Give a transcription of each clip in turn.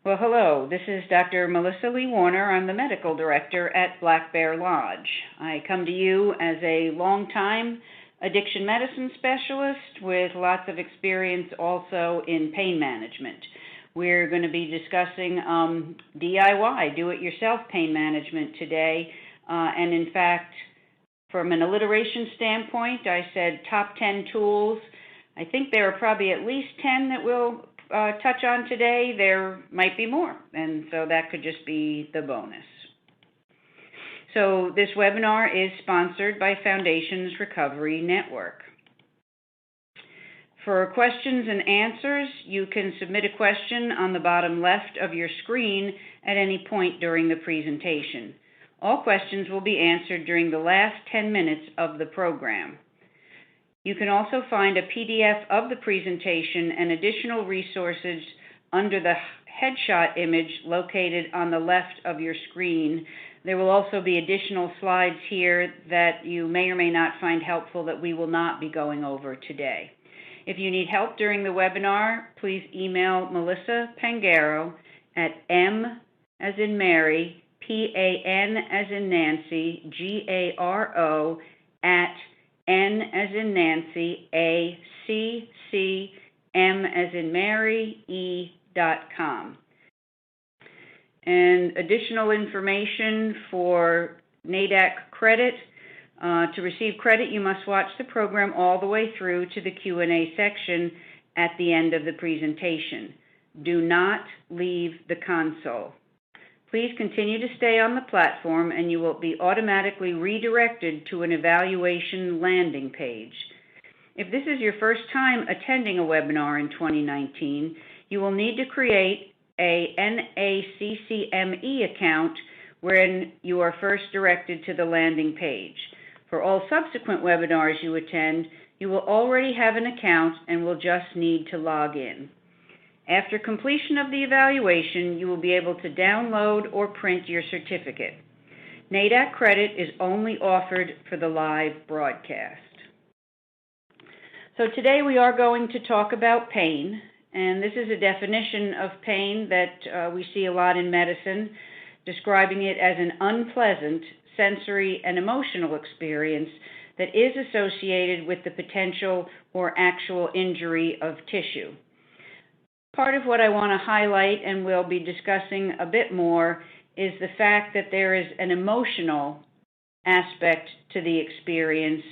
Well, hello. This is Dr. Melissa Warner. I'm the medical director at Black Bear Lodge. I come to you as a long-time addiction medicine specialist with lots of experience also in pain management. We're going to be discussing DIY, do-it-yourself pain management today. And in fact, from an alliteration standpoint, I said top 10 tools. I think there are probably at least 10 that we'll touch on today. There might be more, and so that could just be the bonus. So this webinar is sponsored by Foundations Recovery Network. For questions and answers, you can submit a question on the bottom left of your screen at any point during the presentation. All questions will be answered during the last 10 minutes of the program. You can also find a PDF of the presentation and additional resources under the headshot image located on the left of your screen. There will also be additional slides here that you may or may not find helpful that we will not be going over today. If you need help during the webinar, please email Melissa Pangaro at M as in Mary, P-A-N as in Nancy, G-A-R-O at N as in Nancy, A, C, C, M as in Mary, E.com. And additional information for NADAC credit. To receive credit, you must watch the program all the way through to the Q&A section at the end of the presentation. Do not leave the console. Please continue to stay on the platform and you will be automatically redirected to an evaluation landing page. If this is your first time attending a webinar in 2019, you will need to create a NACCME account wherein you are first directed to the landing page. For all subsequent webinars you attend, you will already have an account and will just need to log in. After completion of the evaluation, you will be able to download or print your certificate. NADAC credit is only offered for the live broadcast. So today we are going to talk about pain, and this is a definition of pain that we see a lot in medicine, describing it as an unpleasant sensory and emotional experience that is associated with the potential or actual injury of tissue. Part of what I want to highlight, and we'll be discussing a bit more, is the fact that there is an emotional aspect to the experience,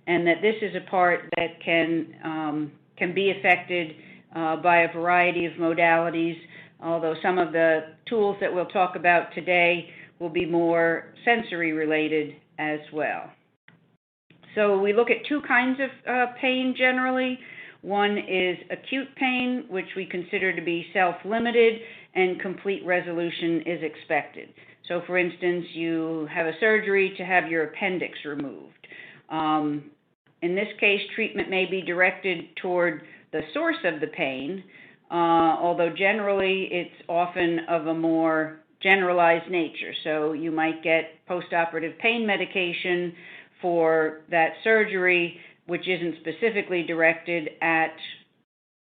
and that this is a part that can be affected by a variety of modalities, although some of the tools that we'll talk about today will be more sensory related as well. So we look at two kinds of pain generally. One is acute pain, which we consider to be self-limited, and complete resolution is expected. So for instance, you have a surgery to have your appendix removed. In this case, treatment may be directed toward the source of the pain, although generally it's often of a more generalized nature. So you might get postoperative pain medication for that surgery, which isn't specifically directed at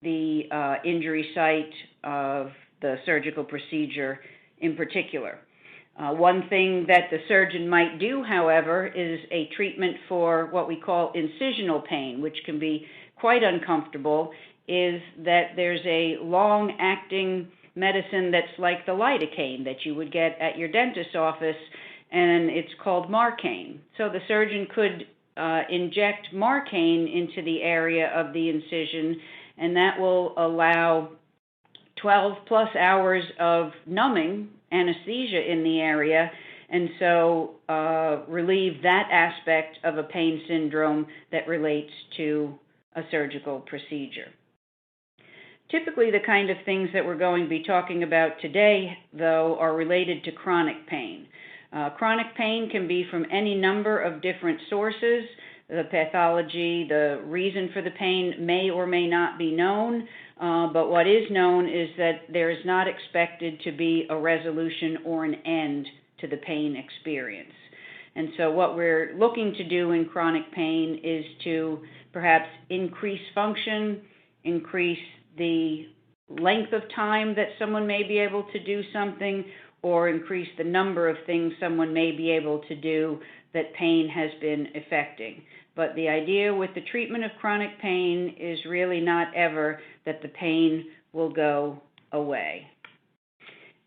the injury site of the surgical procedure in particular. One thing that the surgeon might do, however, is a treatment for what we call incisional pain, which can be quite uncomfortable, is that there's a long-acting medicine that's like the lidocaine that you would get at your dentist's office, and it's called Marcaine. So the surgeon could inject Marcaine into the area of the incision, and that will allow 12 plus hours of numbing anesthesia in the area, and so relieve that aspect of a pain syndrome that relates to a surgical procedure. Typically, the kind of things that we're going to be talking about today, though, are related to chronic pain. Chronic pain can be from any number of different sources. The pathology, the reason for the pain may or may not be known, but what is known is that there is not expected to be a resolution or an end to the pain experience. And so what we're looking to do in chronic pain is to perhaps increase function, increase the length of time that someone may be able to do something, or increase the number of things someone may be able to do that pain has been affecting. But the idea with the treatment of chronic pain is really not ever that the pain will go away.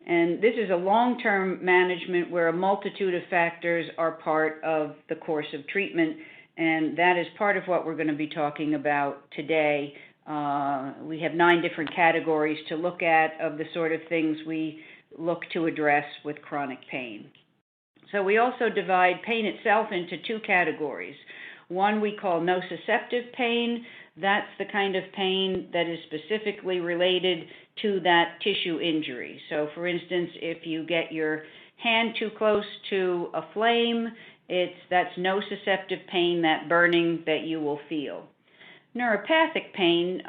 And this is a long-term management where a multitude of factors are part of the course of treatment, and that is part of what we're going to be talking about today. We have 9 different categories to look at of the sort of things we look to address with chronic pain. So we also divide pain itself into 2 categories. One we call nociceptive pain. That's the kind of pain that is specifically related to that tissue injury. So for instance, if you get your hand too close to a flame, that's nociceptive pain, that burning that you will feel. Neuropathic pain,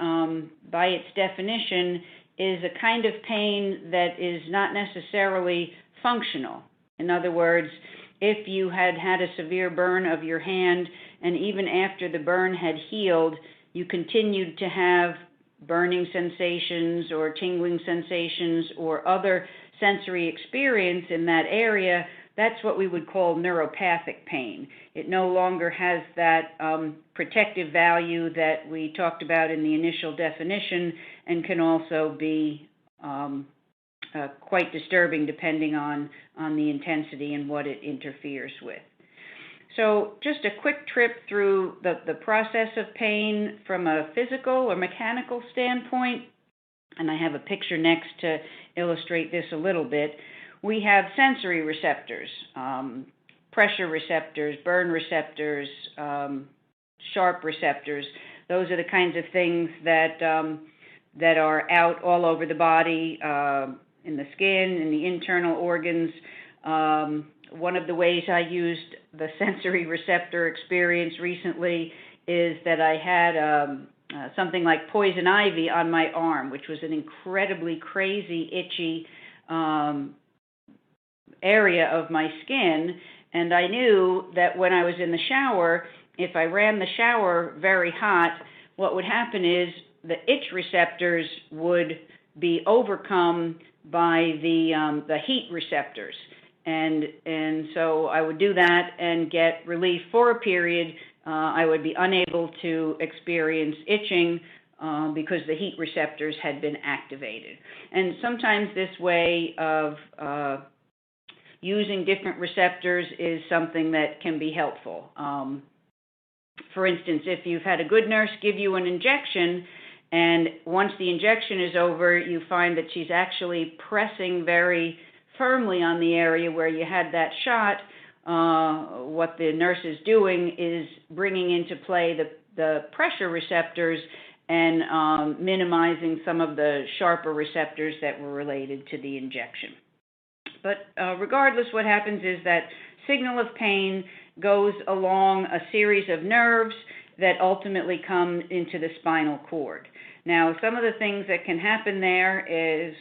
by its definition, is a kind of pain that is not necessarily functional. In other words, if you had had a severe burn of your hand, and even after the burn had healed, you continued to have burning sensations or tingling sensations or other sensory experience in that area, that's what we would call neuropathic pain. It no longer has that protective value that we talked about in the initial definition, and can also be quite disturbing depending on the intensity and what it interferes with. So just a quick trip through the process of pain from a physical or mechanical standpoint, and I have a picture next to illustrate this a little bit. We have sensory receptors, pressure receptors, burn receptors, sharp receptors. Those are the kinds of things that are out all over the body, in the skin, in the internal organs. One of the ways I used the sensory receptor experience recently is that I had something like poison ivy on my arm, which was an incredibly crazy, itchy area of my skin. And I knew that when I was in the shower, if I ran the shower very hot, what would happen is the itch receptors would be overcome by the heat receptors. And so I would do that and get relief for a period. I would be unable to experience itching because the heat receptors had been activated. And sometimes this way of using different receptors is something that can be helpful. For instance, if you've had a good nurse give you an injection, and once the injection is over, you find that she's actually pressing very firmly on the area where you had that shot, what the nurse is doing is bringing into play the pressure receptors and minimizing some of the sharper receptors that were related to the injection. But regardless, what happens is that signal of pain goes along a series of nerves that ultimately come into the spinal cord. Now, some of the things that can happen there is,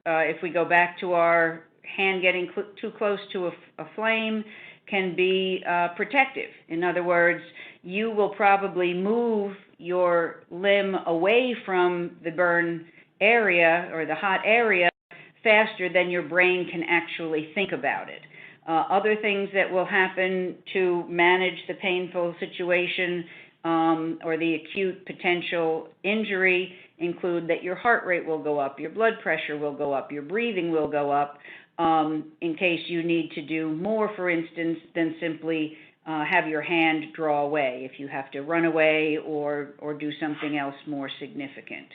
if we go back to our hand getting too close to a flame, can be protective. In other words, you will probably move your limb away from the burn area or the hot area faster than your brain can actually think about it. Other things that will happen to manage the painful situation or the acute potential injury include that your heart rate will go up, your blood pressure will go up, your breathing will go up, in case you need to do more, for instance, than simply have your hand draw away, if you have to run away or do something else more significant.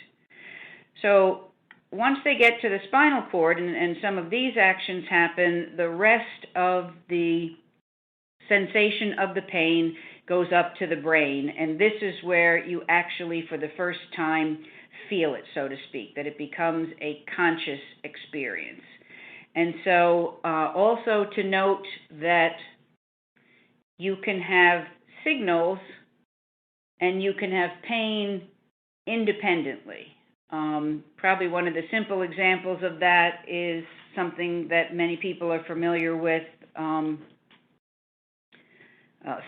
So once they get to the spinal cord and some of these actions happen, the rest of the sensation of the pain goes up to the brain, and this is where you actually, for the first time, feel it, so to speak, that it becomes a conscious experience. And so also to note that you can have signals and you can have pain independently. Probably one of the simple examples of that is something that many people are familiar with,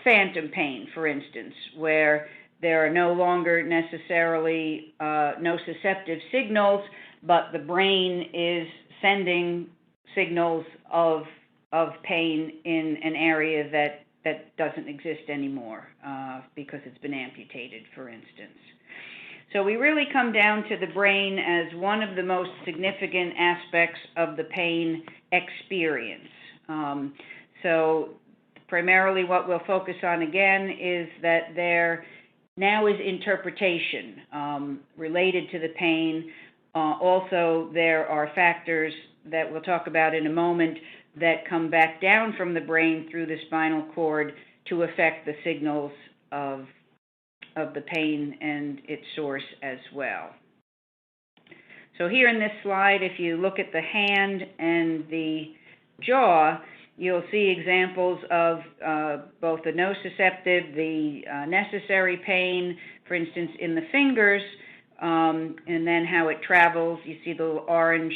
phantom pain, for instance, where there are no longer necessarily nociceptive signals, but the brain is sending signals of pain in an area that doesn't exist anymore because it's been amputated, for instance. So we really come down to the brain as one of the most significant aspects of the pain experience. So primarily what we'll focus on again is that there now is interpretation related to the pain. Also, there are factors that we'll talk about in a moment that come back down from the brain through the spinal cord to affect the signals of the pain and its source as well. So here in this slide, if you look at the hand and the jaw, you'll see examples of both the nociceptive, the necessary pain, for instance, in the fingers, and then how it travels. You see the little orange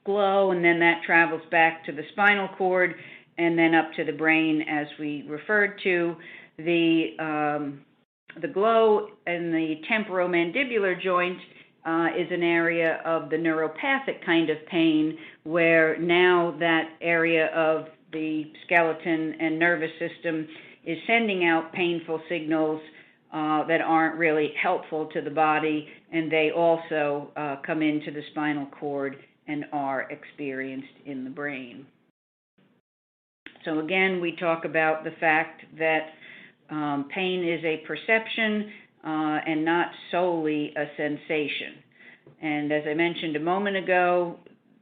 glow, and then that travels back to the spinal cord and then up to the brain, as we referred to. The glow in the temporomandibular joint is an area of the neuropathic kind of pain, where now that area of the skeleton and nervous system is sending out painful signals that aren't really helpful to the body, and they also come into the spinal cord and are experienced in the brain. So again, we talk about the fact that pain is a perception and not solely a sensation. And as I mentioned a moment ago,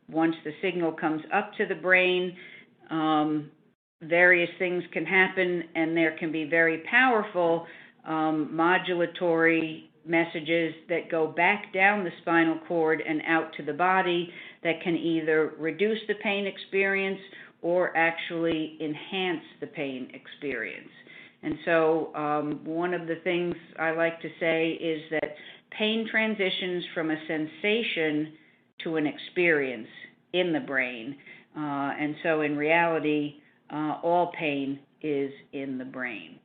once the signal comes up to the brain, various things can happen, and there can be very powerful modulatory messages that go back down the spinal cord and out to the body that can either reduce the pain experience or actually enhance the pain experience. And so one of the things I like to say is that pain transitions from a sensation to an experience in the brain. And so in reality, all pain is in the brain.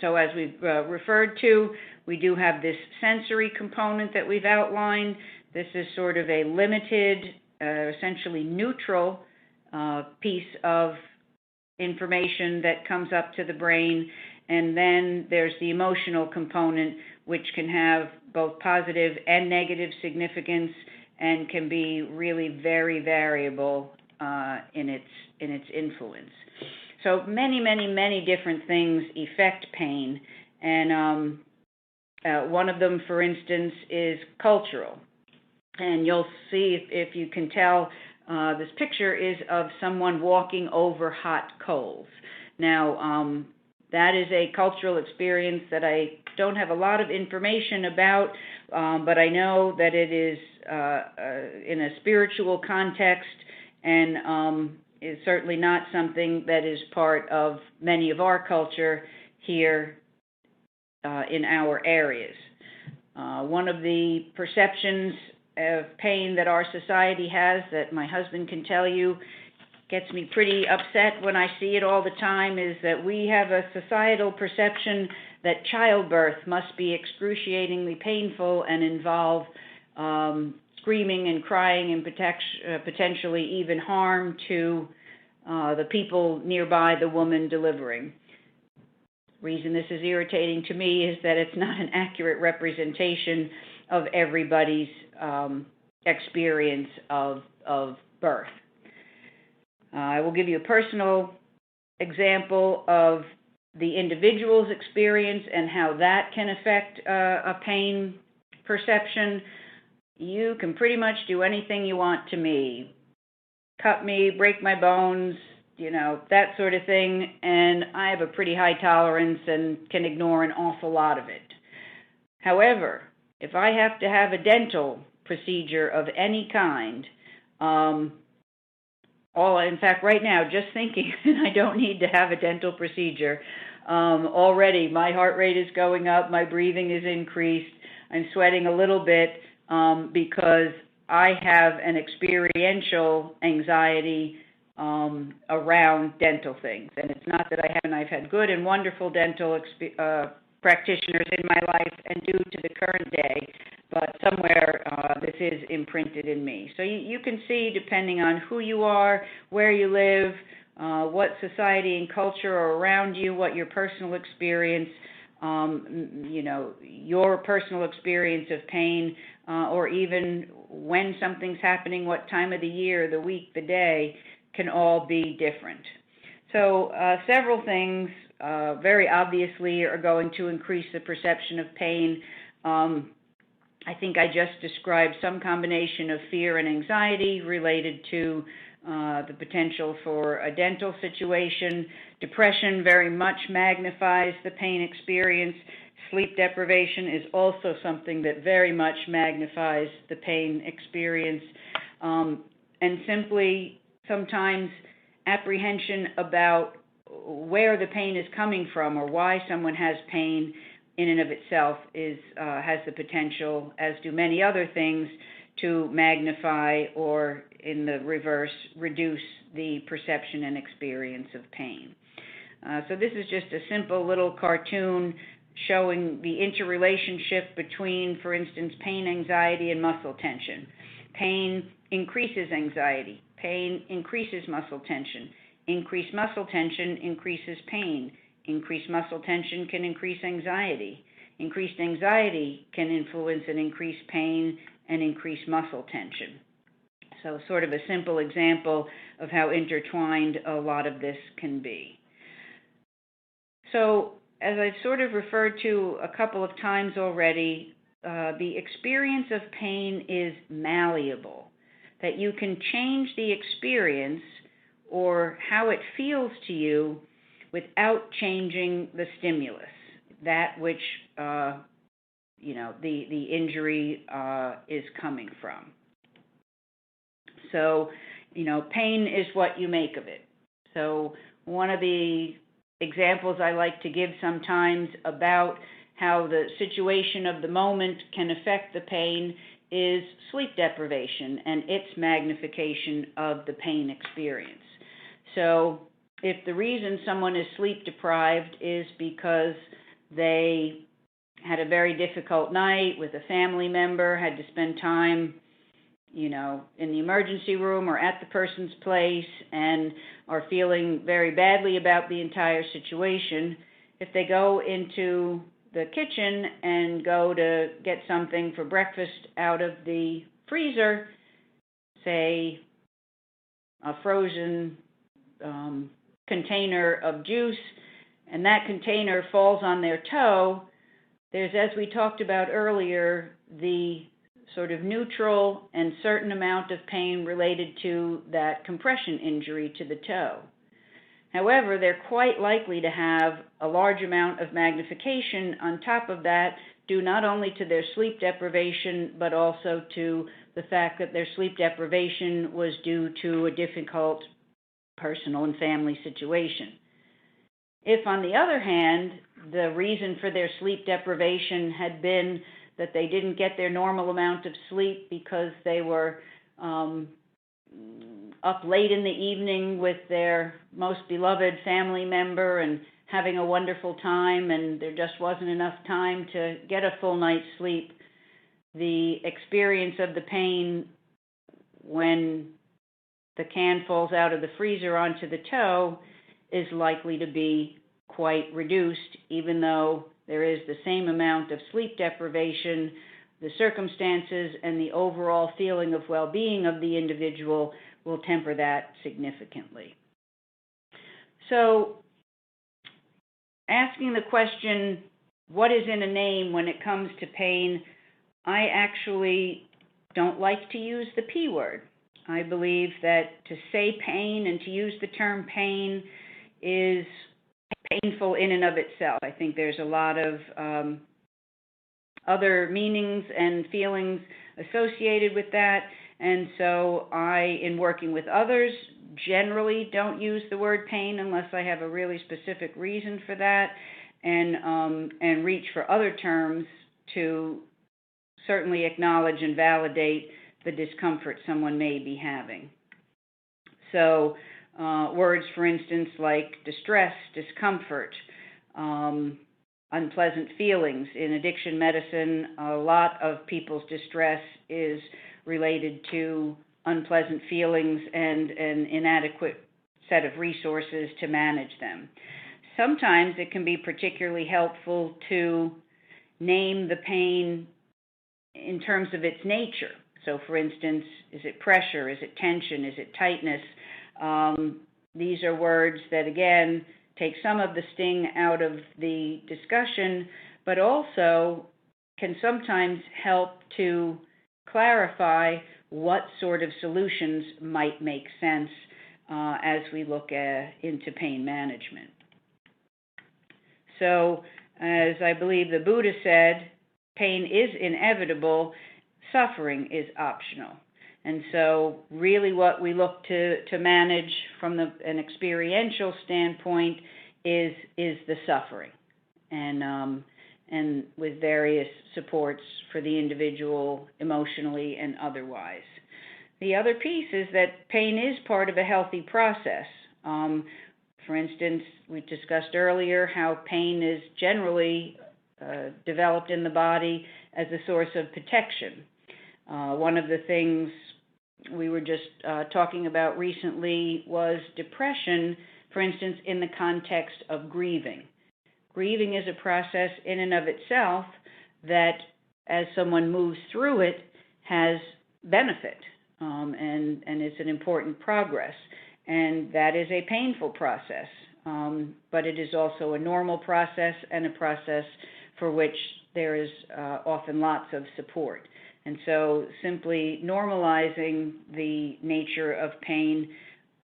So as we've referred to, we do have this sensory component that we've outlined. This is sort of a limited, essentially neutral piece of information that comes up to the brain. And then there's the emotional component, which can have both positive and negative significance and can be really very variable in its influence. So many different things affect pain, and one of them, for instance, is cultural. And you'll see, if you can tell, this picture is of someone walking over hot coals. Now, that is a cultural experience that I don't have a lot of information about, but I know that it is in a spiritual context, and is certainly not something that is part of many of our culture here in our areas. One of the perceptions of pain that our society has, that my husband can tell you, gets me pretty upset when I see it all the time, is that we have a societal perception that childbirth must be excruciatingly painful and involve screaming and crying and potentially even harm to the people nearby the woman delivering. The reason this is irritating to me is that it's not an accurate representation of everybody's experience of birth. I will give you a personal example of the individual's experience and how that can affect a pain perception. You can pretty much do anything you want to me. Cut me, break my bones, that sort of thing, and I have a pretty high tolerance and can ignore an awful lot of it. However, if I have to have a dental procedure of any kind, in fact, right now, just thinking I don't need to have a dental procedure, already my heart rate is going up, my breathing is increased, I'm sweating a little bit because I have an experiential anxiety around dental things. And it's not that I haven't. I've had good and wonderful dental practitioners in my life and do to the current day, but somewhere this is imprinted in me. So you can see, depending on who you are, where you live, what society and culture are around you, what your personal experience, your personal experience of pain, or even when something's happening, what time of the year, the week, the day, can all be different. So several things very obviously are going to increase the perception of pain. I think I just described some combination of fear and anxiety related to the potential for a dental situation. Depression very much magnifies the pain experience. Sleep deprivation is also something that very much magnifies the pain experience. And simply sometimes apprehension about where the pain is coming from or why someone has pain in and of itself has the potential, as do many other things, to magnify or, in the reverse, reduce the perception and experience of pain. So this is just a simple little cartoon showing the interrelationship between, for instance, pain, anxiety, and muscle tension. Pain increases anxiety. Pain increases muscle tension. Increased muscle tension increases pain. Increased muscle tension can increase anxiety. Increased anxiety can influence and increase pain and increase muscle tension. So sort of a simple example of how intertwined a lot of this can be. So as I've sort of referred to a couple of times already, the experience of pain is malleable, that you can change the experience or how it feels to you without changing the stimulus, that which the injury is coming from. So, pain is what you make of it. So one of the examples I like to give sometimes about how the situation of the moment can affect the pain is sleep deprivation and its magnification of the pain experience. So if the reason someone is sleep deprived is because they had a very difficult night with a family member, had to spend time, in the emergency room or at the person's place, and are feeling very badly about the entire situation, if they go into the kitchen and go to get something for breakfast out of the freezer, say a frozen container of juice, and that container falls on their toe, there's, as we talked about earlier, the sort of neutral and certain amount of pain related to that compression injury to the toe. However, they're quite likely to have a large amount of magnification on top of that, due not only to their sleep deprivation, but also to the fact that their sleep deprivation was due to a difficult personal and family situation. If, on the other hand, the reason for their sleep deprivation had been that they didn't get their normal amount of sleep because they were up late in the evening with their most beloved family member and having a wonderful time, and there just wasn't enough time to get a full night's sleep, the experience of the pain when the can falls out of the freezer onto the toe is likely to be quite reduced, even though there is the same amount of sleep deprivation. The circumstances and the overall feeling of well-being of the individual will temper that significantly. So, asking the question, what is in a name when it comes to pain, I actually don't like to use the P word. I believe that to say pain and to use the term pain is painful in and of itself. I think there's a lot of other meanings and feelings associated with that, and so I, in working with others, generally don't use the word pain unless I have a really specific reason for that, and reach for other terms to certainly acknowledge and validate the discomfort someone may be having. So words, for instance, like distress, discomfort, unpleasant feelings. In addiction medicine, a lot of people's distress is related to unpleasant feelings and an inadequate set of resources to manage them. Sometimes it can be particularly helpful to name the pain in terms of its nature. So, for instance, is it pressure? Is it tension? Is it tightness? These are words that, again, take some of the sting out of the discussion, but also can sometimes help to clarify what sort of solutions might make sense as we look into pain management. So, as I believe the Buddha said, pain is inevitable, suffering is optional. And so really what we look to manage from an experiential standpoint is the suffering, and with various supports for the individual emotionally and otherwise. The other piece is that pain is part of a healthy process. For instance, we discussed earlier how pain is generally developed in the body as a source of protection. One of the things we were just talking about recently was depression, for instance, in the context of grieving. Grieving is a process in and of itself that, as someone moves through it, has benefit, and it's an important progress. And that is a painful process, but it is also a normal process and a process for which there is often lots of support. And so simply normalizing the nature of pain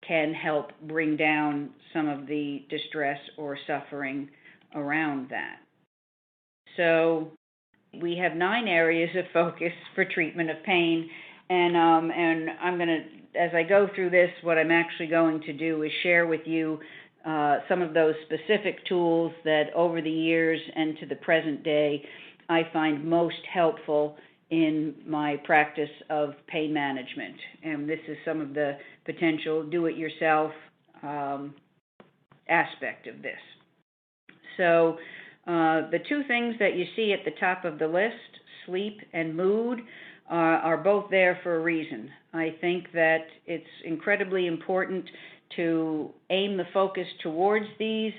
can help bring down some of the distress or suffering around that. So we have 9 areas of focus for treatment of pain, and I'm going to, as I go through this, what I'm actually going to do is share with you some of those specific tools that over the years and to the present day I find most helpful in my practice of pain management. And this is some of the potential do-it-yourself aspect of this. So the 2 things that you see at the top of the list, sleep and mood, are both there for a reason. I think that it's incredibly important to aim the focus towards these,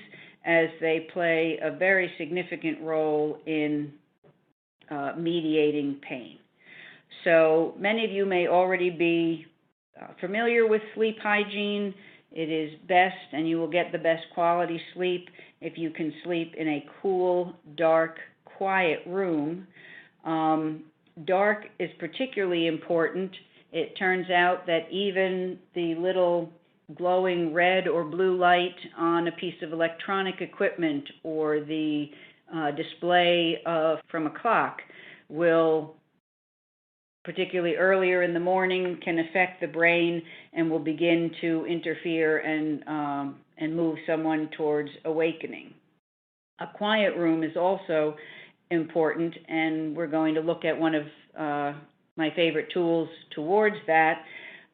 as they play a very significant role in mediating pain. So many of you may already be familiar with sleep hygiene. It is best, and you will get the best quality sleep if you can sleep in a cool, dark, quiet room. Dark is particularly important. It turns out that even the little glowing red or blue light on a piece of electronic equipment or the display from a clock will, particularly earlier in the morning, can affect the brain and will begin to interfere and move someone towards awakening. A quiet room is also important, and we're going to look at one of my favorite tools towards that,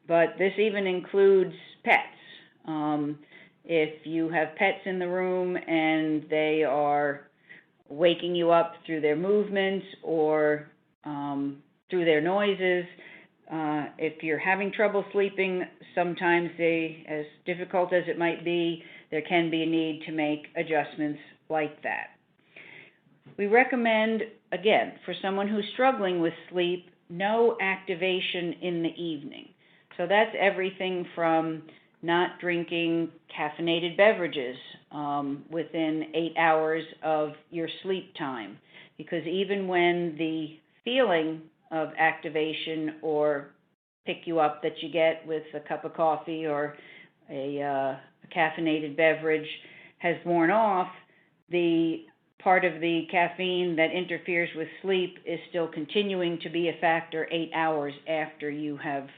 but this even includes pets. If you have pets in the room and they are waking you up through their movements or through their noises, if you're having trouble sleeping, sometimes as difficult as it might be, there can be a need to make adjustments like that. We recommend, again, for someone who's struggling with sleep, no activation in the evening. So that's everything from not drinking caffeinated beverages within 8 hours of your sleep time, because even when the feeling of activation or pick you up that you get with a cup of coffee or a caffeinated beverage has worn off, the part of the caffeine that interferes with sleep is still continuing to be a factor 8 hours after you have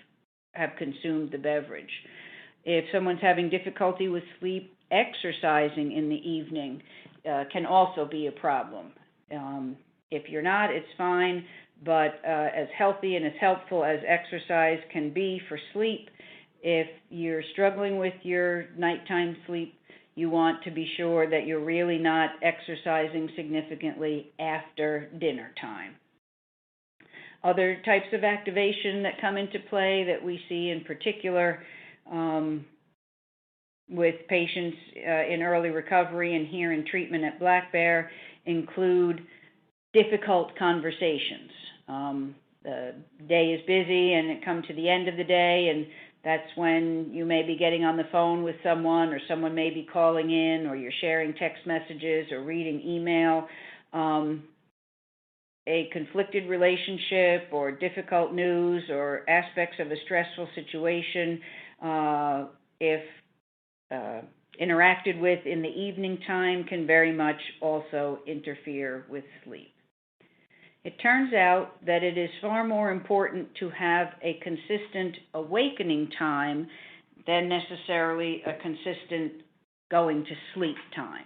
consumed the beverage. If someone's having difficulty with sleep, exercising in the evening can also be a problem. If you're not, it's fine, but as healthy and as helpful as exercise can be for sleep, if you're struggling with your nighttime sleep, you want to be sure that you're really not exercising significantly after dinner time. Other types of activation that come into play that we see in particular with patients in early recovery and here in treatment at Black Bear include difficult conversations. The day is busy and it comes to the end of the day, and that's when you may be getting on the phone with someone, or someone may be calling in, or you're sharing text messages or reading email. A conflicted relationship or difficult news or aspects of a stressful situation, if interacted with in the evening time, can very much also interfere with sleep. It turns out that it is far more important to have a consistent awakening time than necessarily a consistent going to sleep time.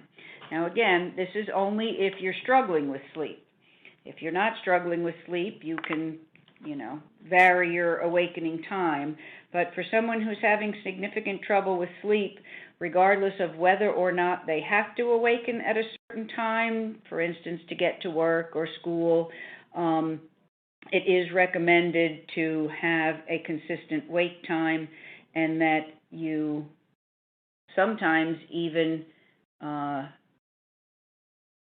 Now again, this is only if you're struggling with sleep. If you're not struggling with sleep, you can, vary your awakening time. But for someone who's having significant trouble with sleep, regardless of whether or not they have to awaken at a certain time, for instance, to get to work or school, it is recommended to have a consistent wake time, and that you sometimes even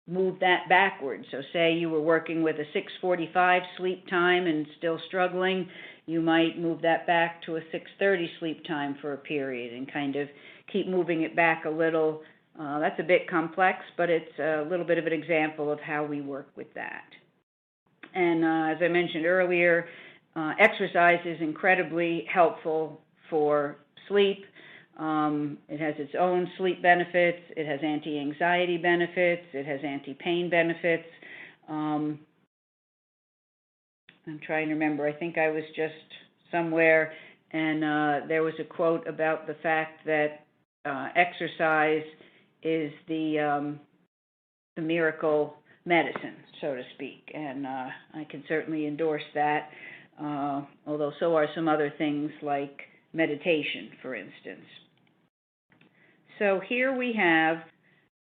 move that backwards. So say you were working with a 6:45 sleep time and still struggling, you might move that back to a 6:30 sleep time for a period and kind of keep moving it back a little. That's a bit complex, but it's a little bit of an example of how we work with that. And as I mentioned earlier, exercise is incredibly helpful for sleep. It has its own sleep benefits. It has anti-anxiety benefits. It has anti-pain benefits. I'm trying to remember. I think I was just somewhere, and there was a quote about the fact that exercise is the miracle medicine, so to speak. And I can certainly endorse that, although so are some other things like meditation, for instance. So here we have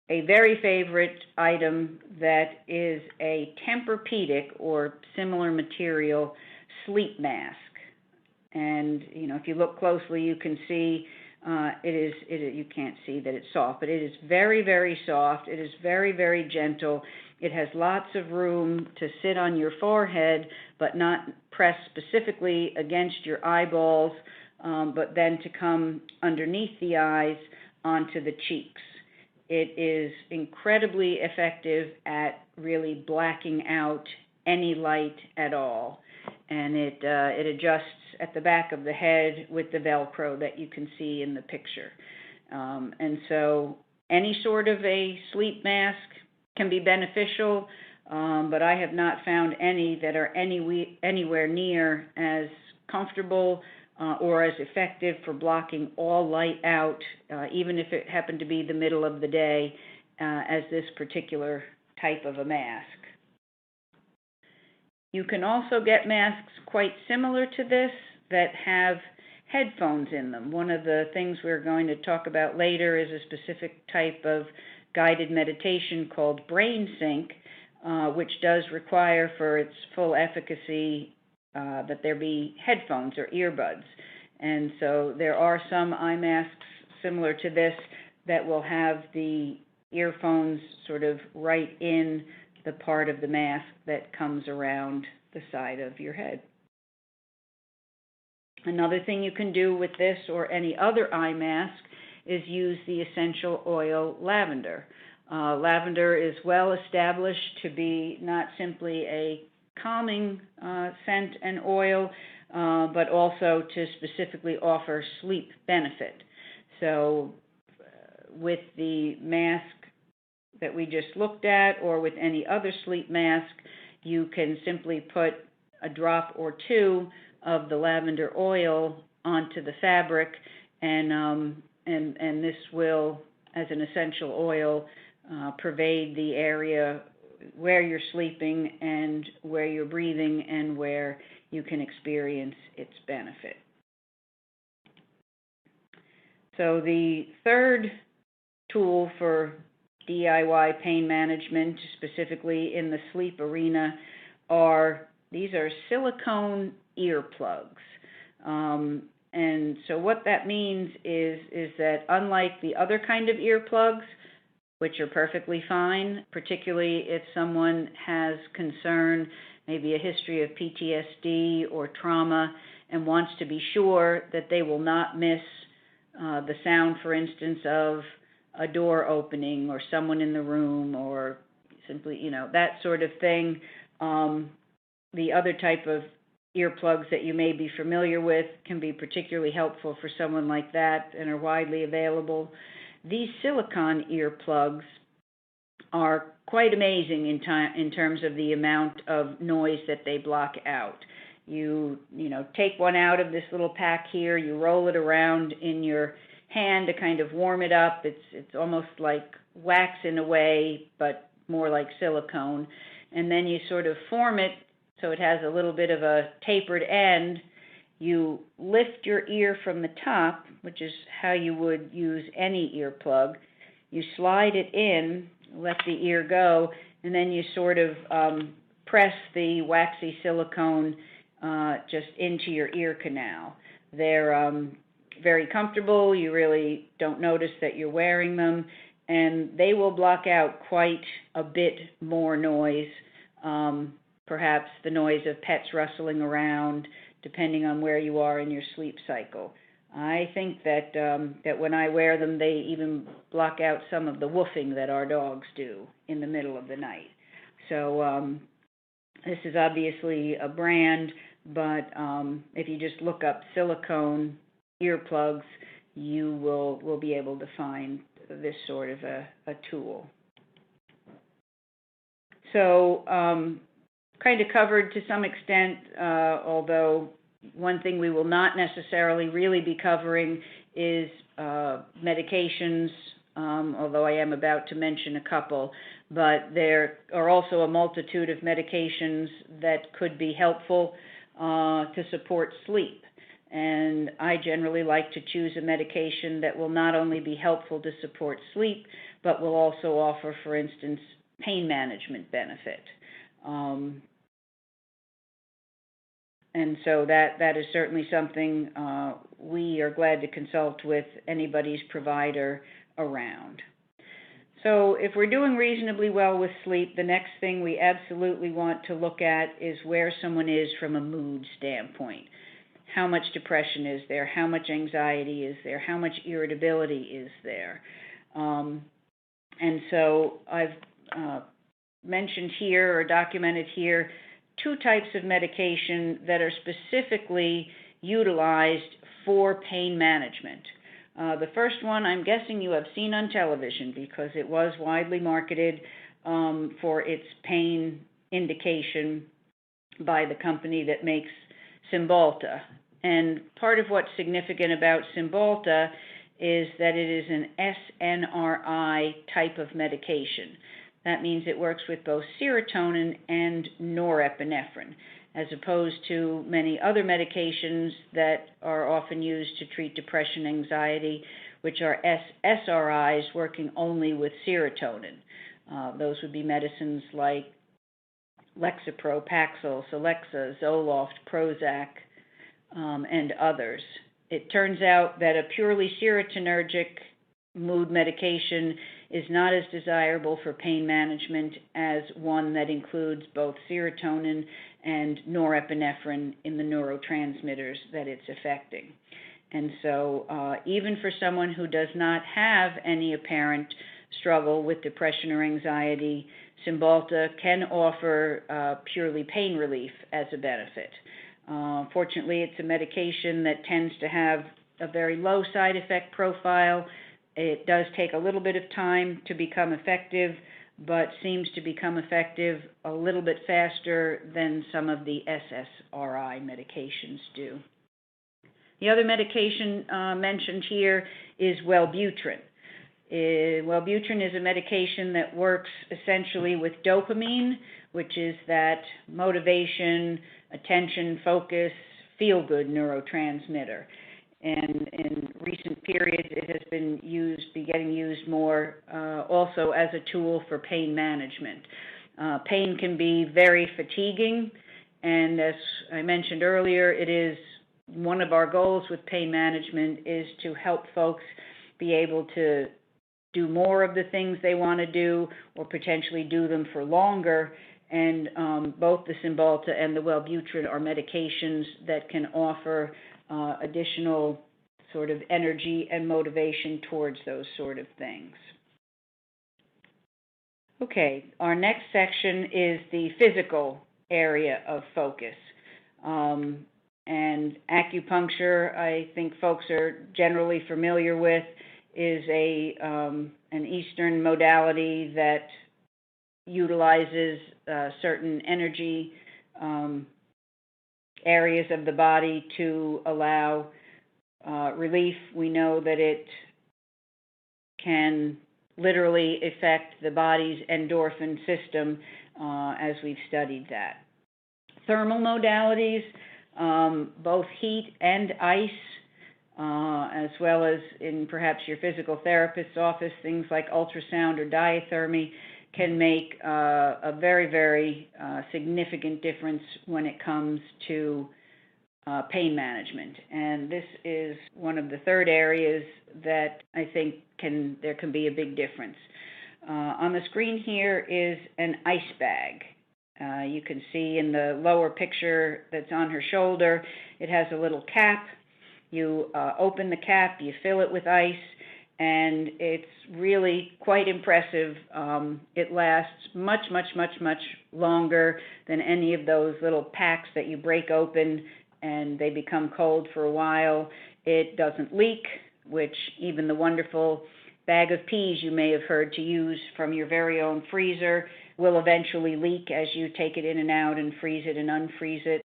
a very favorite item that is a Tempur-Pedic or similar material sleep mask. And, if you look closely, you can see you can't see that it's soft, but it is very, very soft. It is very, very gentle. It has lots of room to sit on your forehead, but not press specifically against your eyeballs, but then to come underneath the eyes onto the cheeks. It is incredibly effective at really blacking out any light at all, and it adjusts at the back of the head with the Velcro that you can see in the picture. And so any sort of a sleep mask can be beneficial, but I have not found any that are anywhere near as comfortable or as effective for blocking all light out, even if it happened to be the middle of the day, as this particular type of a mask. You can also get masks quite similar to this that have headphones in them. One of the things we're going to talk about later is a specific type of guided meditation called Brain Sync, which does require for its full efficacy that there be headphones or earbuds. And so there are some eye masks similar to this that will have the earphones sort of right in the part of the mask that comes around the side of your head. Another thing you can do with this or any other eye mask is use the essential oil lavender. Lavender is well established to be not simply a calming scent and oil, but also to specifically offer sleep benefit. So with the mask that we just looked at, or with any other sleep mask, you can simply put a drop or two of the lavender oil onto the fabric, and this will, as an essential oil, pervade the area where you're sleeping and where you're breathing and where you can experience its benefit. So the third tool for DIY pain management, specifically in the sleep arena, these are silicone earplugs. And so what that means is that unlike the other kind of earplugs, which are perfectly fine, particularly if someone has concern, maybe a history of PTSD or trauma, and wants to be sure that they will not miss the sound, for instance, of a door opening or someone in the room or simply, that sort of thing. The other type of earplugs that you may be familiar with can be particularly helpful for someone like that and are widely available. These silicone earplugs are quite amazing in terms of the amount of noise that they block out. You take one out of this little pack here, you roll it around in your hand to kind of warm it up. It's almost like wax in a way, but more like silicone. And then you sort of form it so it has a little bit of a tapered end. You lift your ear from the top, which is how you would use any earplug. You slide it in, let the ear go, and then you sort of press the waxy silicone just into your ear canal. They're very comfortable. You really don't notice that you're wearing them, and they will block out quite a bit more noise, perhaps the noise of pets rustling around, depending on where you are in your sleep cycle. I think that that when I wear them, they even block out some of the woofing that our dogs do in the middle of the night. So this is obviously a brand, but if you just look up silicone earplugs, you will be able to find this sort of a tool. So kind of covered to some extent, although one thing we will not necessarily really be covering is medications, although I am about to mention a couple, but there are also a multitude of medications that could be helpful to support sleep. And I generally like to choose a medication that will not only be helpful to support sleep, but will also offer, for instance, pain management benefit. And so that is certainly something we are glad to consult with anybody's provider around. So if we're doing reasonably well with sleep, the next thing we absolutely want to look at is where someone is from a mood standpoint. How much depression is there? How much anxiety is there? How much irritability is there? And so I've mentioned here or documented here 2 types of medication that are specifically utilized for pain management. The first one I'm guessing you have seen on television because it was widely marketed for its pain indication by the company that makes Cymbalta. And part of what's significant about Cymbalta is that it is an SNRI type of medication. That means it works with both serotonin and norepinephrine, as opposed to many other medications that are often used to treat depression and anxiety, which are SSRIs working only with serotonin. Those would be medicines like Lexapro, Paxil, Celexa, Zoloft, Prozac, and others. It turns out that a purely serotonergic mood medication is not as desirable for pain management as one that includes both serotonin and norepinephrine in the neurotransmitters that it's affecting. And so even for someone who does not have any apparent struggle with depression or anxiety, Cymbalta can offer purely pain relief as a benefit. Fortunately, it's a medication that tends to have a very low side effect profile. It does take a little bit of time to become effective, but seems to become effective a little bit faster than some of the SSRI medications do. The other medication mentioned here is Wellbutrin. Wellbutrin is a medication that works essentially with dopamine, which is that motivation, attention, focus, feel-good neurotransmitter. and in recent periods it has been getting used more also as a tool for pain management. Pain can be very fatiguing, and as I mentioned earlier, it is one of our goals with pain management is to help folks be able to do more of the things they want to do or potentially do them for longer. And both the Cymbalta and the Wellbutrin are medications that can offer additional sort of energy and motivation towards those sort of things. Okay, our next section is the physical area of focus. And acupuncture, I think folks are generally familiar with, is an Eastern modality that utilizes certain energy areas of the body to allow relief. We know that it can literally affect the body's endorphin system as we've studied that. Thermal modalities, both heat and ice, as well as in perhaps your physical therapist's office, things like ultrasound or diathermy can make a very, very significant difference when it comes to pain management. And this is one of the third areas that I think there can be a big difference. On the screen here is an ice bag. You can see in the lower picture that's on her shoulder, it has a little cap. You open the cap, you fill it with ice, and it's really quite impressive. It lasts much, much, much, much longer than any of those little packs that you break open and they become cold for a while. It doesn't leak, which even the wonderful bag of peas you may have heard to use from your very own freezer will eventually leak as you take it in and out and freeze it and unfreeze it.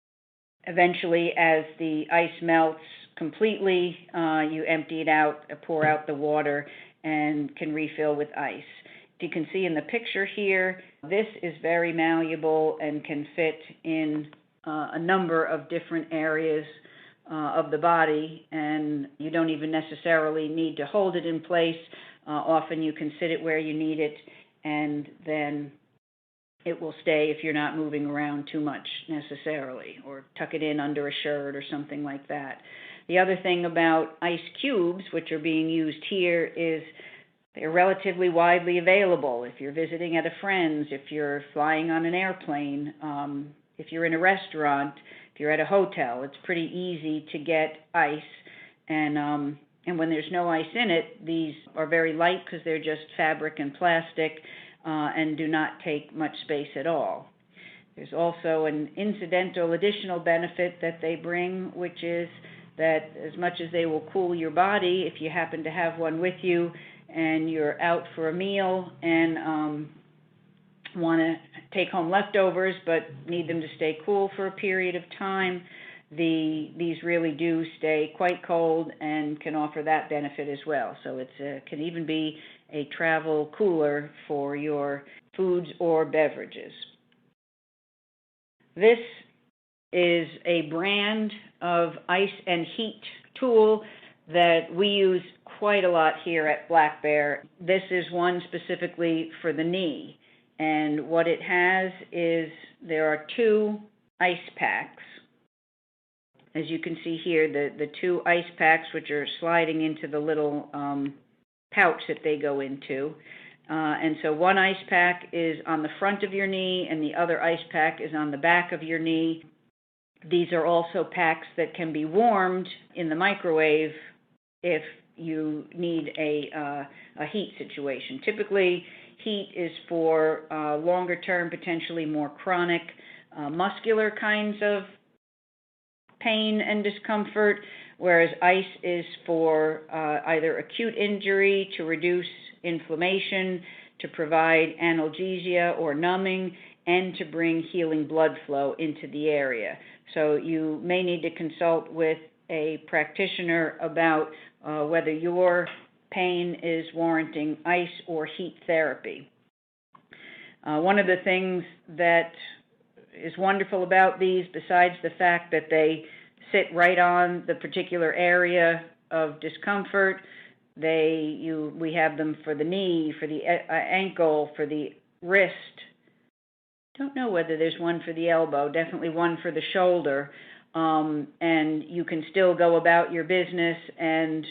Eventually, as the ice melts completely, you empty it out, pour out the water, and can refill with ice. You can see in the picture here, this is very malleable and can fit in a number of different areas of the body, and you don't even necessarily need to hold it in place. Often you can sit it where you need it, and then it will stay if you're not moving around too much necessarily, or tuck it in under a shirt or something like that. The other thing about ice cubes, which are being used here, is they're relatively widely available. If you're visiting at a friend's, if you're flying on an airplane, if you're in a restaurant, if you're at a hotel, it's pretty easy to get ice. And when there's no ice in it, these are very light because they're just fabric and plastic and do not take much space at all. There's also an incidental additional benefit that they bring, which is that as much as they will cool your body, if you happen to have one with you and you're out for a meal and want to take home leftovers but need them to stay cool for a period of time, these really do stay quite cold and can offer that benefit as well. So it can even be a travel cooler for your foods or beverages. This is a brand of ice and heat tool that we use quite a lot here at Black Bear. This is one specifically for the knee. And what it has is there are two ice packs. As you can see here, the two ice packs, which are sliding into the little pouch that they go into. And so one ice pack is on the front of your knee and the other ice pack is on the back of your knee. These are also packs that can be warmed in the microwave if you need a heat situation. Typically, heat is for longer term, potentially more chronic, muscular kinds of pain and discomfort, whereas ice is for either acute injury to reduce inflammation, to provide analgesia or numbing, and to bring healing blood flow into the area. So you may need to consult with a practitioner about whether your pain is warranting ice or heat therapy. One of the things that is wonderful about these, besides the fact that they sit right on the particular area of discomfort. We have them for the knee, for the ankle, for the wrist. Don't know whether there's one for the elbow, definitely one for the shoulder. And you can still go about your business, and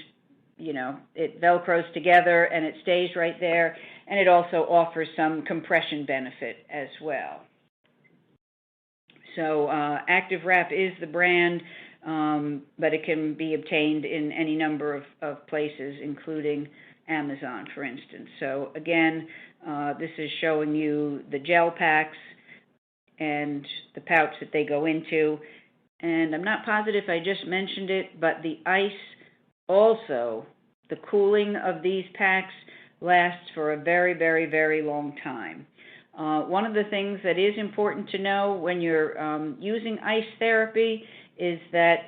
it Velcros together and it stays right there, and it also offers some compression benefit as well. So Active Wrap is the brand, but it can be obtained in any number of places, including Amazon, for instance. So again, this is showing you the gel packs and the pouch that they go into. And I'm not positive if I just mentioned it, but the ice also, the cooling of these packs lasts for a very, very, very long time. One of the things that is important to know when you're using ice therapy is that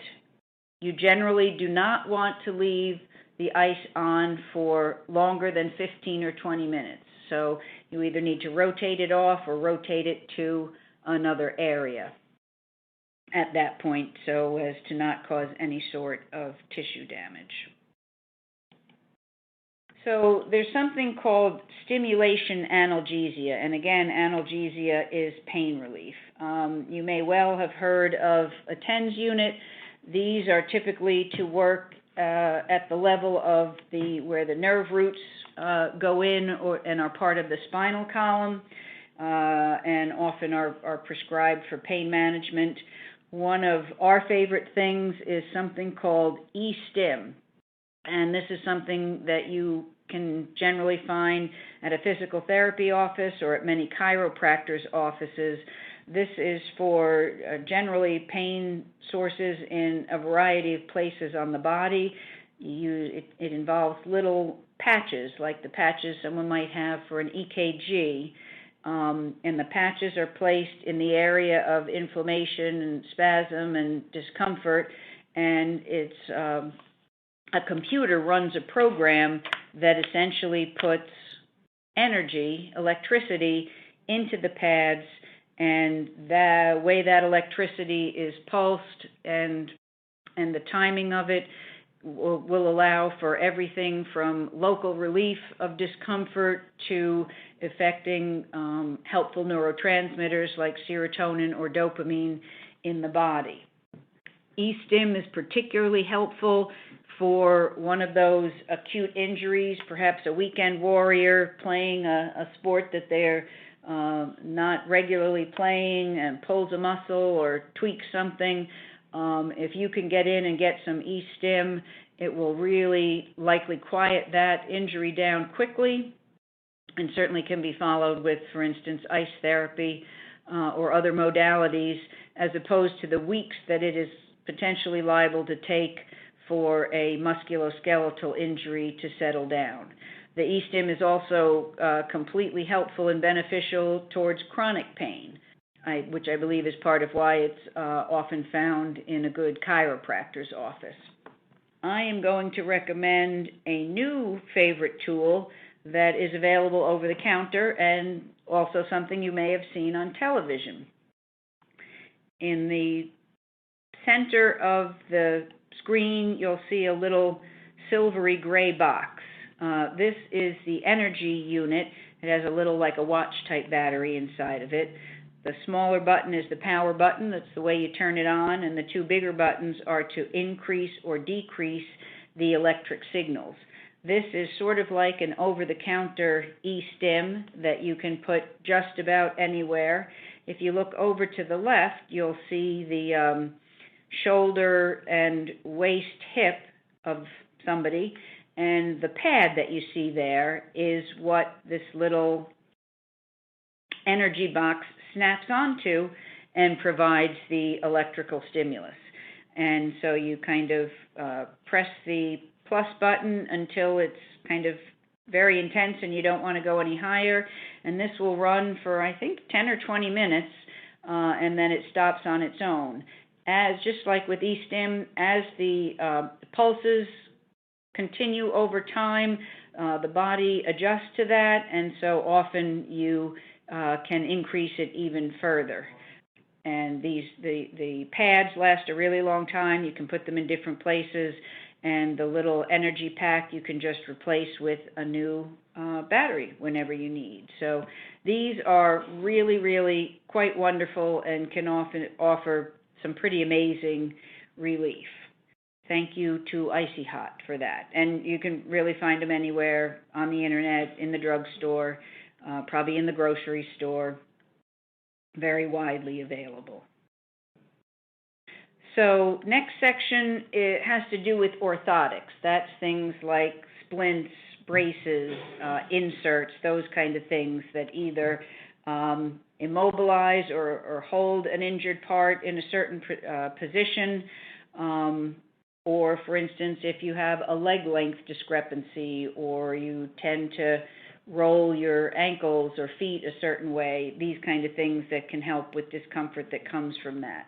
you generally do not want to leave the ice on for longer than 15 or 20 minutes. So you either need to rotate it off or rotate it to another area at that point so as to not cause any sort of tissue damage. So there's something called stimulation analgesia, and again, analgesia is pain relief. You may well have heard of a TENS unit. These are typically to work at the level of where the nerve roots go in and are part of the spinal column, and often are prescribed for pain management. One of our favorite things is something called e-stim. And this is something that you can generally find at a physical therapy office or at many chiropractors' offices. This is for generally pain sources in a variety of places on the body. It involves little patches, like the patches someone might have for an EKG. And the patches are placed in the area of inflammation and spasm and discomfort, and it's a computer runs a program that essentially puts energy, electricity, into the pads, and the way that electricity is pulsed and the timing of it will allow for everything from local relief of discomfort to affecting helpful neurotransmitters like serotonin or dopamine in the body. E-stim is particularly helpful for one of those acute injuries, perhaps a weekend warrior playing a sport that they're not regularly playing and pulls a muscle or tweaks something. If you can get in and get some e-stim, it will really likely quiet that injury down quickly, and certainly can be followed with, for instance, ice therapy or other modalities, as opposed to the weeks that it is potentially liable to take for a musculoskeletal injury to settle down. The e-stim is also completely helpful and beneficial towards chronic pain, which I believe is part of why it's often found in a good chiropractor's office. I am going to recommend a new favorite tool that is available over the counter and also something you may have seen on television. In the center of the screen, you'll see a little silvery gray box. This is the energy unit. It has a little, like a watch-type battery inside of it. The smaller button is the power button. That's the way you turn it on. And the two bigger buttons are to increase or decrease the electric signals. This is sort of like an over-the-counter e-stim that you can put just about anywhere. If you look over to the left, you'll see the shoulder and waist hip of somebody. And the pad that you see there is what this little energy box snaps onto and provides the electrical stimulus. And so you kind of press the plus button until it's kind of very intense and you don't want to go any higher. And this will run for, I think, 10 or 20 minutes, and then it stops on its own. Just like with e-stim, as the pulses continue over time, the body adjusts to that, and so often you can increase it even further. And the pads last a really long time. You can put them in different places, and the little energy pack you can just replace with a new battery whenever you need. So these are really, really quite wonderful and can often offer some pretty amazing relief. Thank you to Icy Hot for that. And you can really find them anywhere on the internet, in the drugstore, probably in the grocery store, very widely available. So next section, it has to do with orthotics. That's things like splints, braces, inserts, those kind of things that either immobilize or hold an injured part in a certain position, or, for instance, if you have a leg length discrepancy or you tend to roll your ankles or feet a certain way, these kind of things that can help with discomfort that comes from that.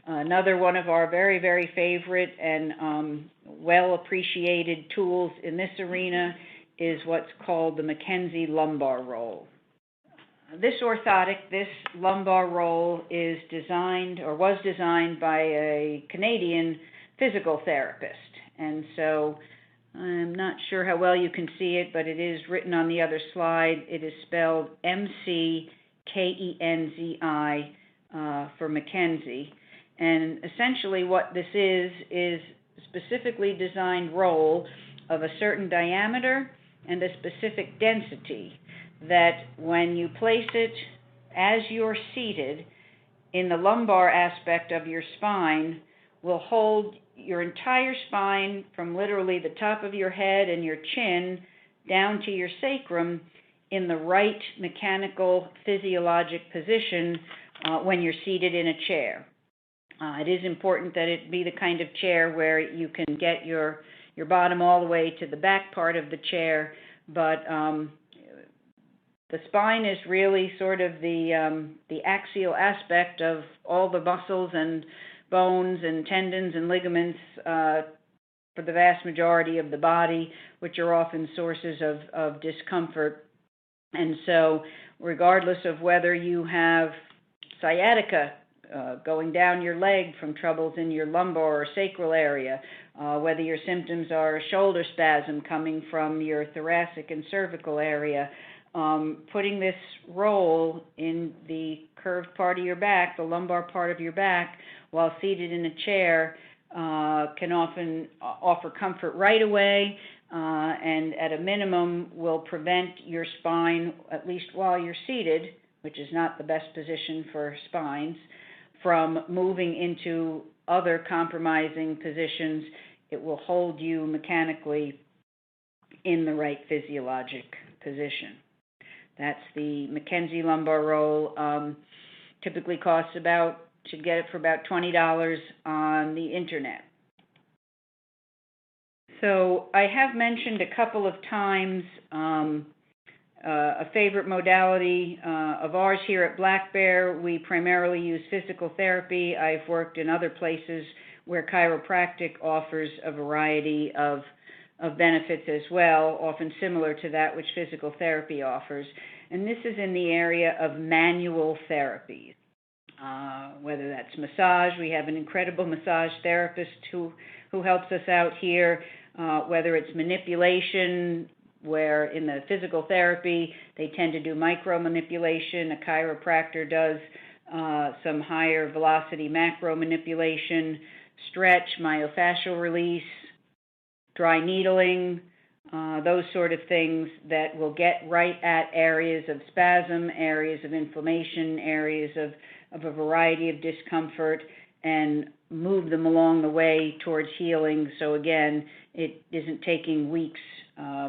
Another one of our very, very favorite and well-appreciated tools in this arena is what's called the McKenzie lumbar roll. This orthotic, this lumbar roll, is designed or was designed by a Canadian physical therapist. And so I'm not sure how well you can see it, but it is written on the other slide. It is spelled McKenzi for McKenzie. And essentially what this is specifically designed roll of a certain diameter and a specific density that when you place it as you're seated in the lumbar aspect of your spine will hold your entire spine from literally the top of your head and your chin down to your sacrum in the right mechanical physiologic position when you're seated in a chair. It is important that it be the kind of chair where you can get your bottom all the way to the back part of the chair, but the spine is really sort of the axial aspect of all the muscles and bones and tendons and ligaments for the vast majority of the body, which are often sources of discomfort. And so regardless of whether you have sciatica going down your leg from troubles in your lumbar or sacral area, whether your symptoms are shoulder spasm coming from your thoracic and cervical area, putting this roll in the curved part of your back, the lumbar part of your back, while seated in a chair can often offer comfort right away, and at a minimum will prevent your spine, at least while you're seated, which is not the best position for spines, from moving into other compromising positions. It will hold you mechanically in the right physiologic position. That's the McKenzie lumbar roll. Typically costs should get it for about $20 on the internet. So I have mentioned a couple of times a favorite modality of ours here at Black Bear. We primarily use physical therapy. I've worked in other places where chiropractic offers a variety of benefits as well, often similar to that which physical therapy offers. And this is in the area of manual therapies. Whether that's massage, we have an incredible massage therapist who helps us out here, whether it's manipulation, where in the physical therapy they tend to do micro manipulation, a chiropractor does some higher velocity macro manipulation, stretch, myofascial release, dry needling, those sort of things that will get right at areas of spasm, areas of inflammation, areas of a variety of discomfort, and move them along the way towards healing. So again, it isn't taking weeks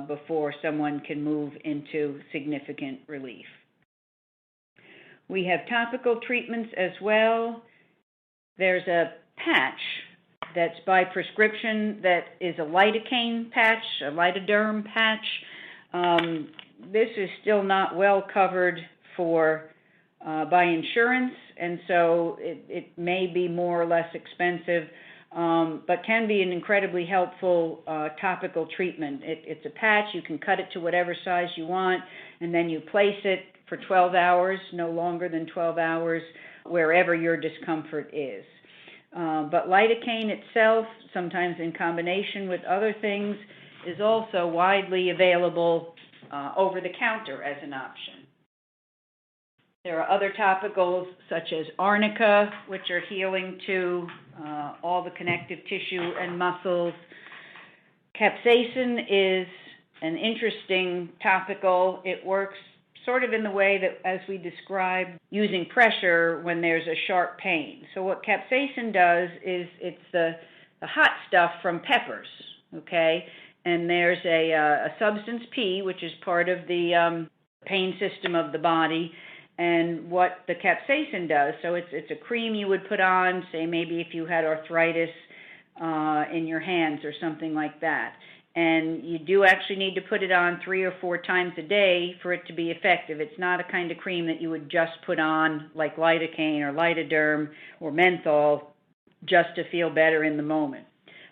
before someone can move into significant relief. We have topical treatments as well. There's a patch that's by prescription that is a lidocaine patch, a lidoderm patch. This is still not well covered by insurance, and so it may be more or less expensive, but can be an incredibly helpful topical treatment. It's a patch. You can cut it to whatever size you want, and then you place it for 12 hours, no longer than 12 hours, wherever your discomfort is. But lidocaine itself, sometimes in combination with other things, is also widely available over the counter as an option. There are other topicals such as arnica, which are healing to all the connective tissue and muscles. Capsaicin is an interesting topical. It works sort of in the way that, as we described, using pressure when there's a sharp pain. So what capsaicin does is it's the hot stuff from peppers, okay? And there's a substance P, which is part of the pain system of the body. And what the capsaicin does, so it's a cream you would put on, say maybe if you had arthritis in your hands or something like that. And you do actually need to put it on 3 or 4 times a day for it to be effective. It's not a kind of cream that you would just put on like lidocaine or lidoderm or menthol just to feel better in the moment.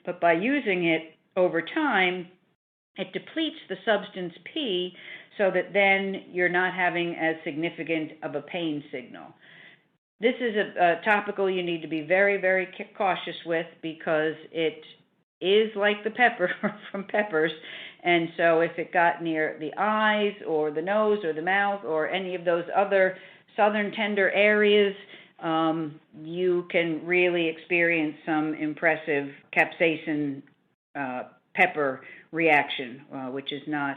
But by using it over time, it depletes the substance P so that then you're not having as significant of a pain signal. This is a topical you need to be very, very cautious with because it is like the pepper from peppers, and so if it got near the eyes or the nose or the mouth or any of those other southern tender areas, you can really experience some impressive capsaicin pepper reaction, which is not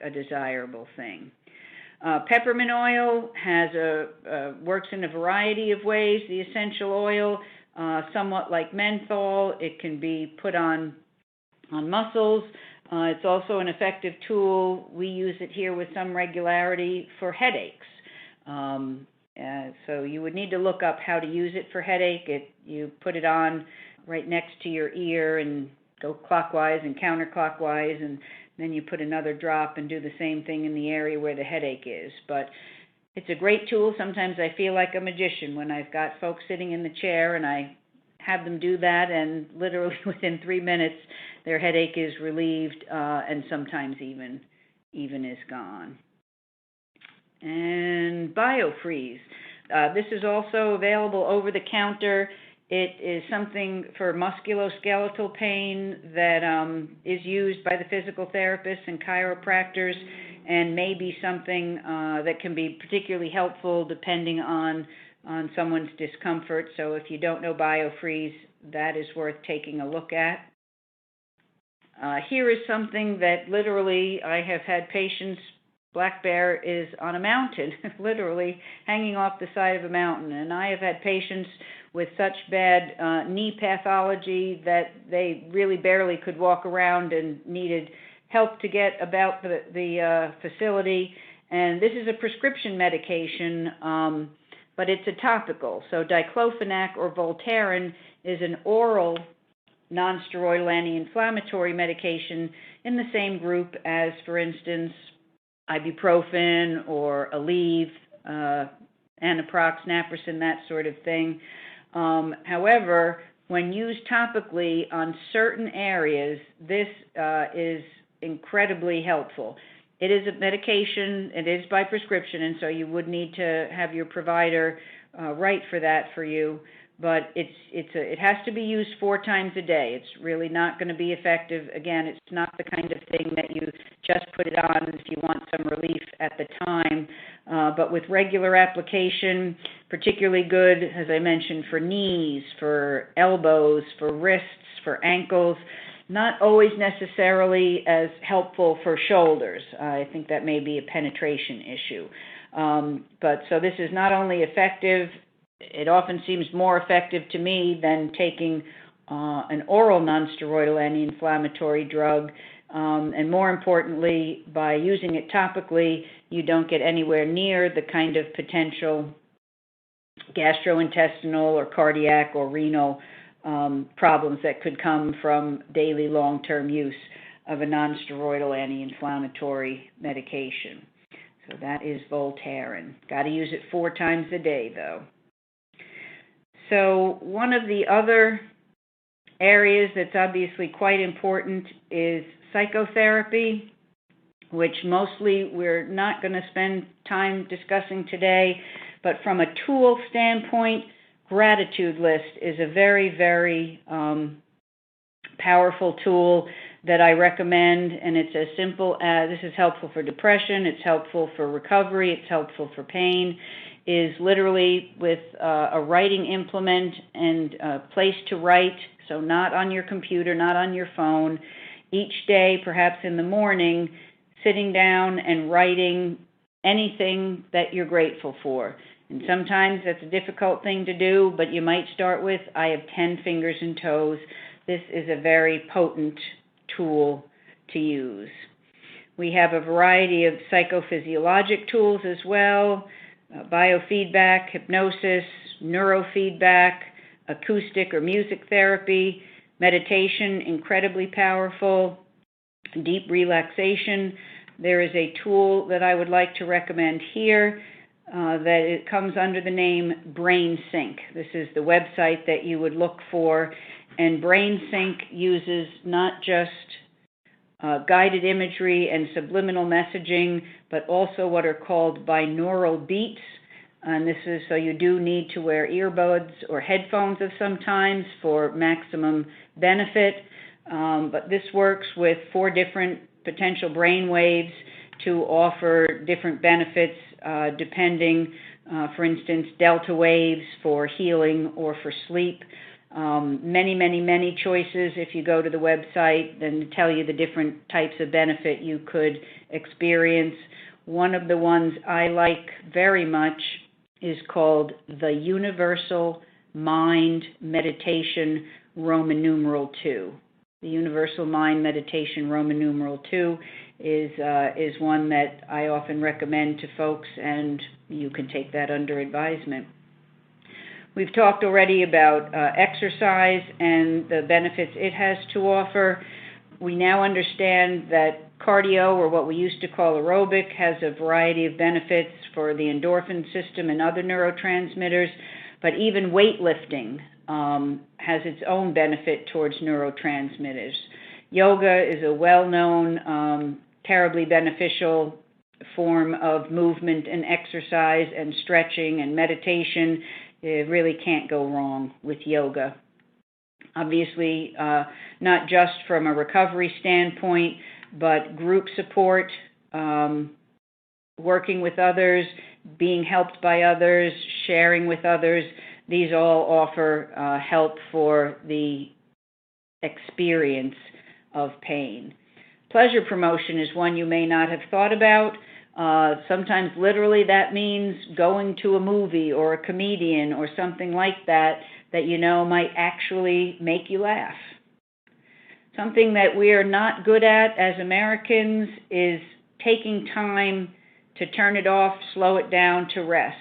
a desirable thing. Peppermint oil works in a variety of ways. The essential oil, somewhat like menthol, it can be put on muscles. It's also an effective tool. We use it here with some regularity for headaches. So you would need to look up how to use it for headache. You put it on right next to your ear and go clockwise and counterclockwise, and then you put another drop and do the same thing in the area where the headache is. But it's a great tool. Sometimes I feel like a magician when I've got folks sitting in the chair and I have them do that, and literally within 3 minutes their headache is relieved and sometimes even is gone. And BioFreeze. This is also available over the counter. It is something for musculoskeletal pain that is used by the physical therapists and chiropractors, and may be something that can be particularly helpful depending on someone's discomfort. So if you don't know BioFreeze, that is worth taking a look at. Here is something that literally I have had patients. Black bear is on a mountain, literally hanging off the side of a mountain. And I have had patients with such bad knee pathology that they really barely could walk around and needed help to get about the facility. And this is a prescription medication, but it's a topical. So Diclofenac or Voltaren is an oral non-steroidal anti-inflammatory medication in the same group as, for instance, ibuprofen or Aleve, Anaprox, Naproxen, that sort of thing. However, when used topically on certain areas, this is incredibly helpful. It is a medication, it is by prescription, and so you would need to have your provider write for that for you. But it has to be used 4 times a day. It's really not going to be effective. Again, it's not the kind of thing that you just put it on if you want some relief at the time. But with regular application, particularly good, as I mentioned, for knees, for elbows, for wrists, for ankles, not always necessarily as helpful for shoulders. I think that may be a penetration issue. But so this is not only effective, it often seems more effective to me than taking an oral nonsteroidal anti-inflammatory drug. And more importantly, by using it topically, you don't get anywhere near the kind of potential gastrointestinal or cardiac or renal problems that could come from daily long-term use of a nonsteroidal anti-inflammatory medication. So that is Voltaren. Got to use it 4 times a day, though. So one of the other areas that's obviously quite important is psychotherapy, which mostly we're not going to spend time discussing today, But from a tool standpoint, gratitude list is a very, very powerful tool that I recommend, and it's as simple as, this is helpful for depression, it's helpful for recovery, it's helpful for pain, is literally with a writing implement and a place to write, so not on your computer, not on your phone. Each day, perhaps in the morning, sitting down and writing anything that you're grateful for. And sometimes that's a difficult thing to do, but you might start with, I have 10 fingers and toes. This is a very potent tool to use. We have a variety of psychophysiologic tools as well, biofeedback, hypnosis, neurofeedback, acoustic or music therapy, meditation, incredibly powerful, deep relaxation. There is a tool that I would like to recommend here that it comes under the name BrainSync. This is the website that you would look for, and BrainSync uses not just guided imagery and subliminal messaging, but also what are called binaural beats. And this is, so you do need to wear earbuds or headphones of sometimes for maximum benefit. But this works with 4 different potential brain waves to offer different benefits depending, for instance, delta waves for healing or for sleep. Many choices if you go to the website and tell you the different types of benefit you could experience. One of the ones I like very much is called the Universal Mind Meditation Roman numeral 2. The Universal Mind Meditation Roman numeral 2 is one that I often recommend to folks, and you can take that under advisement. We've talked already about exercise and the benefits it has to offer. We now understand that cardio, or what we used to call aerobic, has a variety of benefits for the endorphin system and other neurotransmitters, but even weightlifting has its own benefit towards neurotransmitters. Yoga is a well-known, terribly beneficial form of movement and exercise and stretching and meditation. It really can't go wrong with yoga. Obviously, not just from a recovery standpoint, but group support, working with others, being helped by others, sharing with others. These all offer help for the experience of pain. Pleasure promotion is one you may not have thought about. Sometimes literally that means going to a movie or a comedian or something like that you know might actually make you laugh. Something that we are not good at as Americans is taking time to turn it off, slow it down, to rest.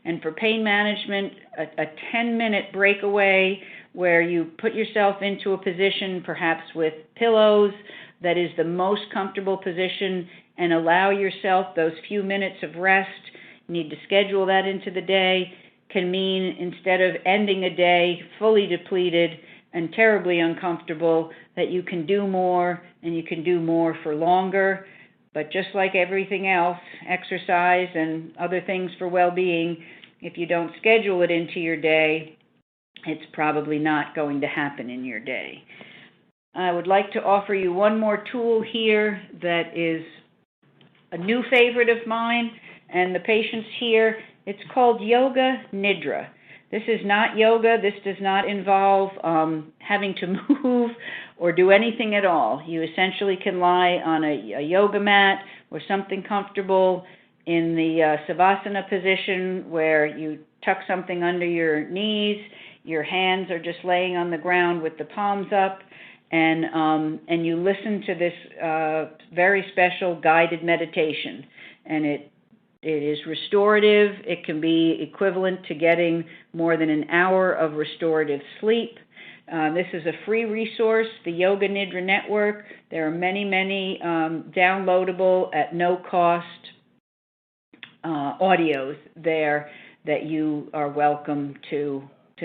And for pain management, a 10-minute breakaway where you put yourself into a position, perhaps with pillows, that is the most comfortable position, and allow yourself those few minutes of rest. You need to schedule that into the day. Can mean instead of ending a day fully depleted and terribly uncomfortable, that you can do more, and you can do more for longer. But just like everything else, exercise and other things for well-being, if you don't schedule it into your day, it's probably not going to happen in your day. I would like to offer you one more tool here that is a new favorite of mine and the patients here. It's called Yoga Nidra. This is not yoga. This does not involve having to move or do anything at all. You essentially can lie on a yoga mat or something comfortable in the Savasana position where you tuck something under your knees. Your hands are just laying on the ground with the palms up, and you listen to this very special guided meditation. And it is restorative. It can be equivalent to getting more than an hour of restorative sleep. This is a free resource, the Yoga Nidra Network. There are many downloadable at no cost audios there that you are welcome to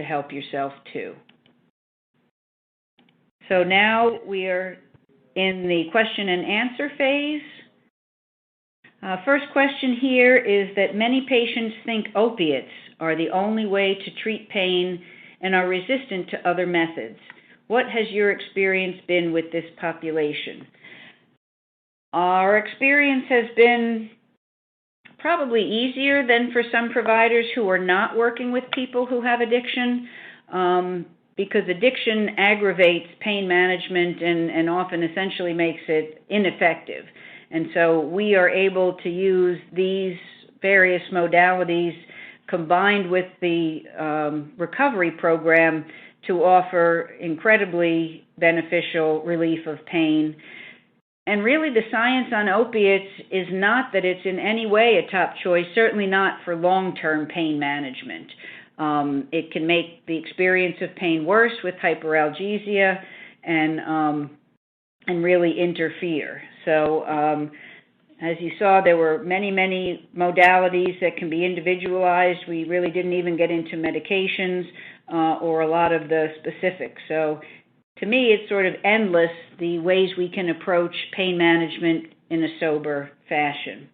help yourself to. So now we are in the question and answer phase. First question here is that many patients think opiates are the only way to treat pain and are resistant to other methods. What has your experience been with this population? Our experience has been probably easier than for some providers who are not working with people who have addiction, because addiction aggravates pain management and often essentially makes it ineffective. And so we are able to use these various modalities combined with the recovery program to offer incredibly beneficial relief of pain. And really the science on opiates is not that it's in any way a top choice, certainly not for long-term pain management. It can make the experience of pain worse with hyperalgesia and really interfere. So as you saw, there were many modalities that can be individualized. We really didn't even get into medications or a lot of the specifics. So to me, it's sort of endless, the ways we can approach pain management in a sober fashion.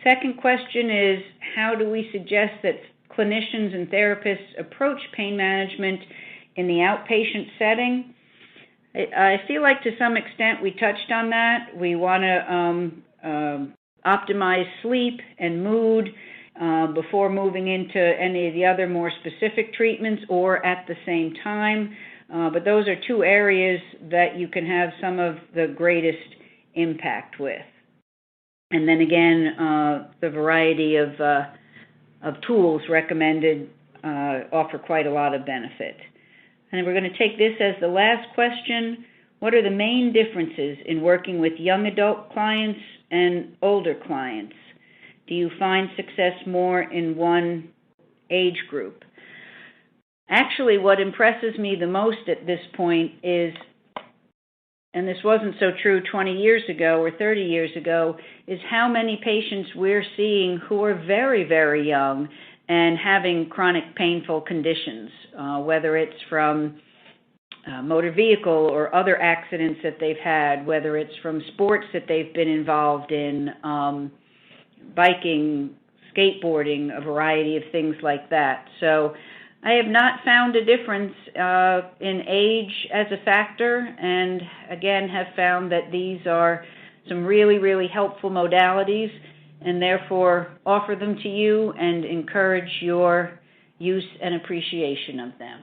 Second question is, how do we suggest that clinicians and therapists approach pain management in the outpatient setting? I feel like to some extent we touched on that. We want to optimize sleep and mood before moving into any of the other more specific treatments or at the same time. But those are two areas that you can have some of the greatest impact with. And then again, the variety of tools recommended offer quite a lot of benefit. And we're going to take this as the last question. What are the main differences in working with young adult clients and older clients? Do you find success more in one age group? Actually, what impresses me the most at this point is, and this wasn't so true 20 years ago or 30 years ago, is how many patients we're seeing who are very young and having chronic painful conditions, whether it's from motor vehicle or other accidents that they've had, whether it's from sports that they've been involved in, biking, skateboarding, a variety of things like that. So I have not found a difference in age as a factor, and again have found that these are some really helpful modalities, and therefore offer them to you and encourage your use and appreciation of them.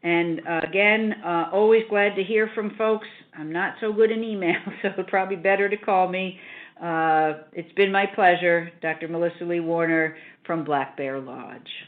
And again, always glad to hear from folks. I'm not so good in email, so it's probably better to call me. It's been my pleasure. Dr. Melissa Lee Warner from Black Bear Lodge.